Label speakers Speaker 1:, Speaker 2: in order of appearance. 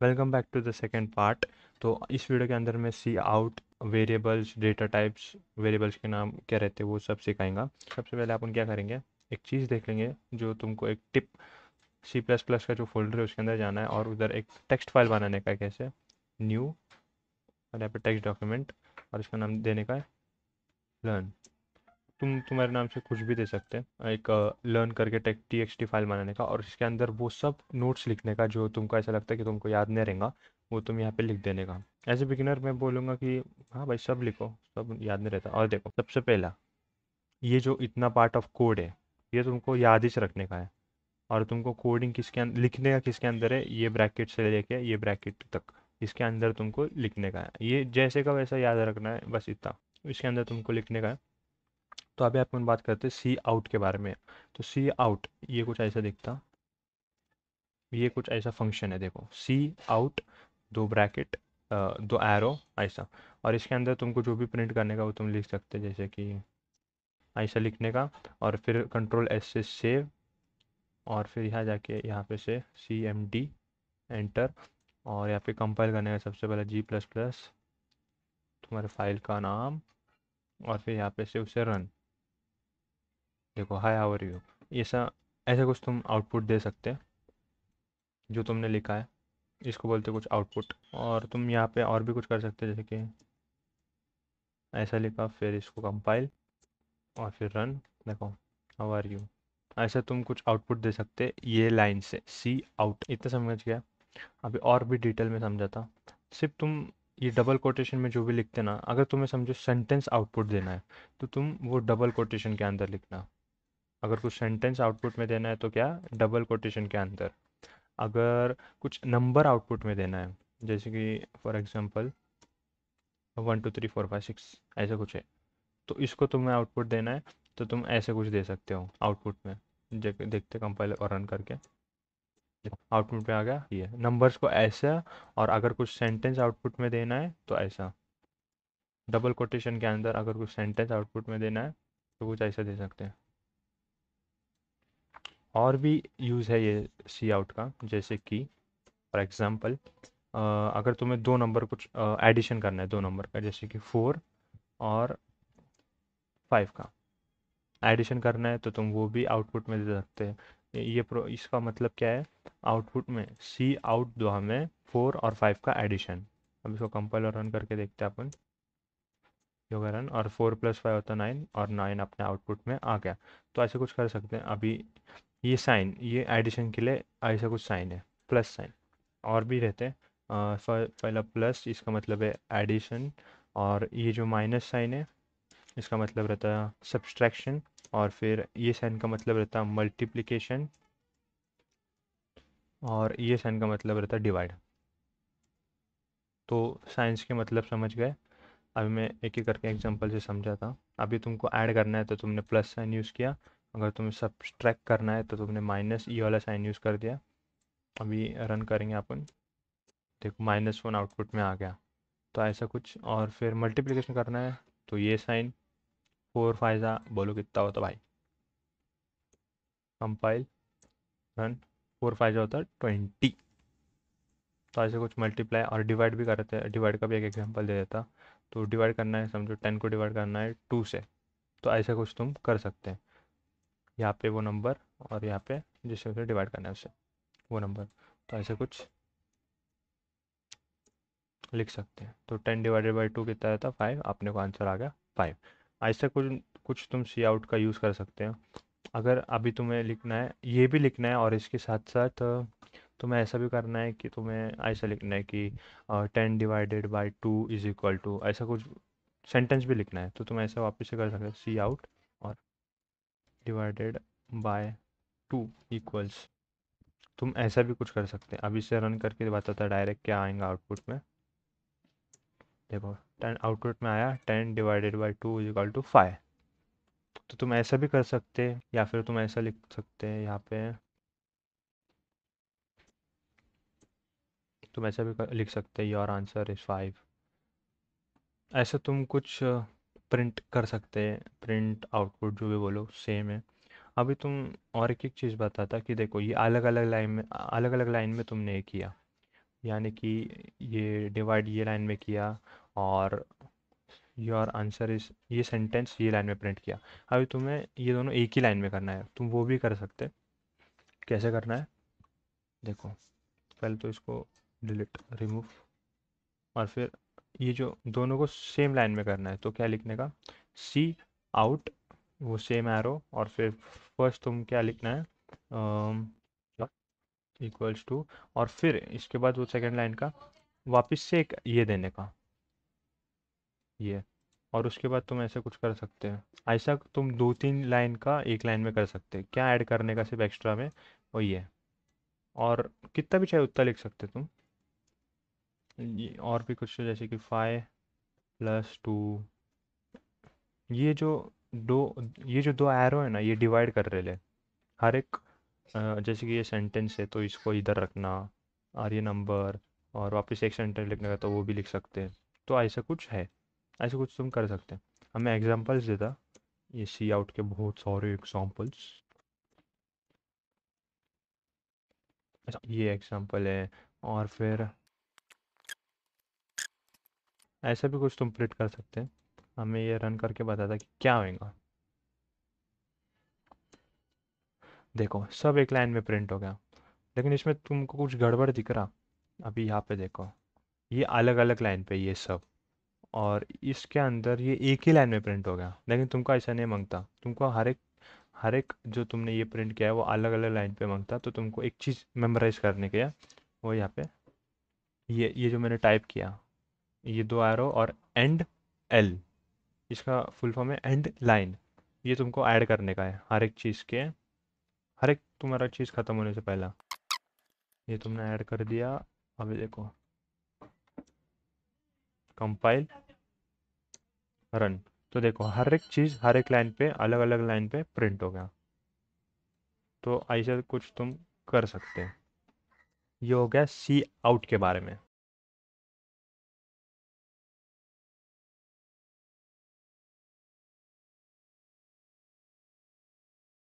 Speaker 1: Welcome back to the second part. तो इस video के अंदर मैं cout, variables, data types, variables के नाम क्या रहते हैं वो सब सिखाएंगा। सबसे पहले अपन क्या करेंगे, एक चीज़ देख लेंगे जो तुमको एक टिप, सी प्लस प्लस का जो फोल्डर है उसके अंदर जाना है और उधर एक टेक्स्ट फाइल बनाने का है। कैसे, न्यू, और यहाँ पे टेक्स्ट डॉक्यूमेंट, और इसका नाम देने का है लर्न। तुम्हारे नाम से कुछ भी दे सकते हैं। एक लर्न करके टेक टी फाइल बनाने का, और इसके अंदर वो सब नोट्स लिखने का जो तुमको ऐसा लगता है कि तुमको याद नहीं रहेगा, वो तुम यहाँ पे लिख देने का। एज ए बिगिनर मैं बोलूँगा कि हाँ भाई सब लिखो, सब याद नहीं रहता। और देखो, सबसे पहला ये जो इतना पार्ट ऑफ कोड है ये तुमको याद ही से रखने का है। और तुमको कोडिंग किसके अंदर लिखने का, किसके अंदर है, ये ब्रैकेट से लेके ये ब्रैकेट तक इसके अंदर तुमको लिखने का है। ये जैसे का वैसा याद रखना है, बस इतना इसके अंदर तुमको लिखने का है। तो अभी अपन बात करते हैं सी आउट के बारे में। तो सी आउट ये कुछ ऐसा दिखता, ये कुछ ऐसा फंक्शन है। देखो, सी आउट, दो ब्रैकेट, दो एरो ऐसा, और इसके अंदर तुमको जो भी प्रिंट करने का वो तुम लिख सकते हैं, जैसे कि ऐसा लिखने का। और फिर कंट्रोल एस से सेव, और फिर यहाँ जाके यहाँ पे से सी एम डी एंटर, और यहाँ पे कंपाइल करने का सबसे पहले जी प्लस प्लस तुम्हारे फाइल का नाम, और फिर यहाँ पे से उसे रन। देखो, हाय हाउ आर यू, ऐसा ऐसा कुछ तुम आउटपुट दे सकते हैं जो तुमने लिखा है, इसको बोलते हैं कुछ आउटपुट। और तुम यहाँ पे और भी कुछ कर सकते हैं, जैसे कि ऐसा लिखा, फिर इसको कंपाइल और फिर रन। देखो, हाउ आर यू, ऐसा तुम कुछ आउटपुट दे सकते हैं ये लाइन से। सी आउट इतना समझ गया। अभी और भी डिटेल में समझाता। सिर्फ तुम ये डबल कोटेशन में जो भी लिखते ना, अगर तुम्हें समझो सेंटेंस आउटपुट देना है तो तुम वो डबल कोटेशन के अंदर लिखना। अगर कुछ सेंटेंस आउटपुट में देना है तो क्या, डबल कोटेशन के अंदर। अगर कुछ नंबर आउटपुट में देना है, जैसे कि फॉर एग्जांपल 1 2 3 4 5 6 ऐसा कुछ है, तो इसको तुम्हें आउटपुट देना है तो तुम ऐसे कुछ दे सकते हो आउटपुट में। देखते कंपाइल और रन करके, आउटपुट पे आ गया ये नंबर्स को ऐसा। और अगर कुछ सेंटेंस आउटपुट में देना है तो ऐसा, डबल कोटेशन के अंदर अगर कुछ सेंटेंस आउटपुट में देना है तो कुछ ऐसा दे सकते हैं। और भी यूज़ है ये सी आउट का, जैसे कि फॉर एग्जांपल अगर तुम्हें दो नंबर कुछ एडिशन करना है, दो नंबर का, जैसे कि 4 और 5 का एडिशन करना है, तो तुम वो भी आउटपुट में दे सकते हैं। इसका मतलब क्या है, आउटपुट में सी आउट दो हमें 4 और 5 का एडिशन। अब इसको कंपाइल और रन करके देखते हैं अपन। ये होगा रन, और 4 + 5 होता है 9, और 9 अपने आउटपुट में आ गया। तो ऐसे कुछ कर सकते हैं। अभी ये साइन, ये एडिशन के लिए ऐसा कुछ साइन है, प्लस साइन। और भी रहते हैं। पहला प्लस, इसका मतलब है एडिशन, और ये जो माइनस साइन है इसका मतलब रहता है सब्सट्रैक्शन, और फिर ये साइन का मतलब रहता है मल्टीप्लिकेशन, और ये साइन का मतलब रहता है डिवाइड। तो साइंस के मतलब समझ गए। अभी मैं एक एक करके एग्जांपल से समझाता हूँ। अभी तुमको ऐड करना है तो तुमने प्लस साइन यूज़ किया, अगर तुम्हें सब्सट्रैक्ट करना है तो तुमने माइनस ई वाला साइन यूज़ कर दिया। अभी रन करेंगे अपन, देखो -1 आउटपुट में आ गया। तो ऐसा कुछ। और फिर मल्टीप्लिकेशन करना है तो ये साइन, 4 × 5 बोलो कितना होता भाई, कंपाइल रन, 4 × 5 होता है 20। तो ऐसे कुछ मल्टीप्लाई और डिवाइड भी करते हैं। डिवाइड का भी एक एग्जांपल दे देता। तो डिवाइड करना है, समझो 10 को डिवाइड करना है 2 से, तो ऐसा कुछ तुम कर सकते हैं। यहाँ पे वो नंबर, और यहाँ पे जिससे उसे डिवाइड करना है उससे वो नंबर, तो ऐसे कुछ लिख सकते हैं। तो 10 ÷ 2 कितना रहता है 5, अपने को आंसर आ गया 5। ऐसा कुछ कुछ तुम सी आउट का यूज़ कर सकते हो। अगर अभी तुम्हें लिखना है, ये भी लिखना है, और इसके साथ साथ तुम्हें ऐसा भी करना है कि तुम्हें ऐसा लिखना है कि 10 ÷ 2 = ऐसा कुछ सेंटेंस भी लिखना है, तो तुम ऐसा वापस से कर सकते हो, सी आउट और डिवाइडेड बाय 2 इक्वल्स। तुम ऐसा भी कुछ कर सकते हैं। अभी से रन करके बताता है डायरेक्ट क्या आएगा आउटपुट में। देखो, 10 आउटपुट में आया 10 ÷ 2 = 5। तो तुम ऐसा भी कर सकते हैं, या फिर तुम ऐसा लिख सकते हैं यहाँ पे, तुम ऐसा भी लिख सकते हैं योर आंसर इज़ 5। ऐसा तुम कुछ प्रिंट कर सकते हैं, प्रिंट आउटपुट जो भी बोलो सेम है। अभी तुम और एक एक चीज़ बताता कि देखो, ये अलग अलग लाइन में तुमने ये किया। यानी कि ये डिवाइड ये लाइन में किया और योर आंसर इज ये सेंटेंस ये लाइन में प्रिंट किया। अभी तुम्हें ये दोनों एक ही लाइन में करना है, तुम वो भी कर सकते। कैसे करना है देखो, पहले तो इसको डिलीट रिमूव, और फिर ये जो दोनों को सेम लाइन में करना है तो क्या लिखने का, सी आउट, वो सेम एरो, और फिर फर्स्ट तुम क्या लिखना है, इक्वल्स टू, और फिर इसके बाद वो सेकंड लाइन का वापस से एक ये देने का, ये, और उसके बाद तुम ऐसे कुछ कर सकते हैं। ऐसा तुम दो तीन लाइन का एक लाइन में कर सकते हैं। क्या ऐड करने का सिर्फ एक्स्ट्रा में, वही है। और कितना भी चाहे उतना लिख सकते तुम। और भी कुछ जैसे कि 5 + 2, ये जो दो ये जो दो एरो है ना, ये डिवाइड कर रहे ले हर एक, जैसे कि ये सेंटेंस है तो इसको इधर रखना, और ये नंबर, और वापस एक सेंटेंस लिखने का तो वो भी लिख सकते हैं। तो ऐसा कुछ है, ऐसा कुछ तुम कर सकते हैं। अब मैं एग्जांपल्स देता, ये सी आउट के बहुत सारे एग्जांपल्स। अच्छा ये एग्जांपल है, और फिर ऐसा भी कुछ तुम प्रिंट कर सकते हैं। हमें ये रन करके बताता कि क्या होएगा। देखो सब एक लाइन में प्रिंट हो गया, लेकिन इसमें तुमको कुछ गड़बड़ दिख रहा। अभी यहाँ पे देखो, ये अलग अलग लाइन पे ये सब, और इसके अंदर ये एक ही लाइन में प्रिंट हो गया, लेकिन तुमको ऐसा नहीं मांगता। तुमको हर एक जो तुमने ये प्रिंट किया है वो अलग अलग लाइन पे मांगता। तो तुमको एक चीज़ मेमोराइज करने के लिए वो यहाँ पे ये जो मैंने टाइप किया, ये दो एरो और एंड एल, इसका फुल फॉर्म है एंड लाइन। ये तुमको ऐड करने का है हर एक चीज़ के, हर एक तुम्हारा चीज़ ख़त्म होने से पहला, ये तुमने ऐड कर दिया। अभी देखो, कंपाइल, रन, तो देखो हर एक चीज़ हर एक लाइन पे अलग अलग लाइन पे प्रिंट हो गया। तो ऐसा कुछ तुम कर सकते हैं। ये हो गया सी आउट के बारे में।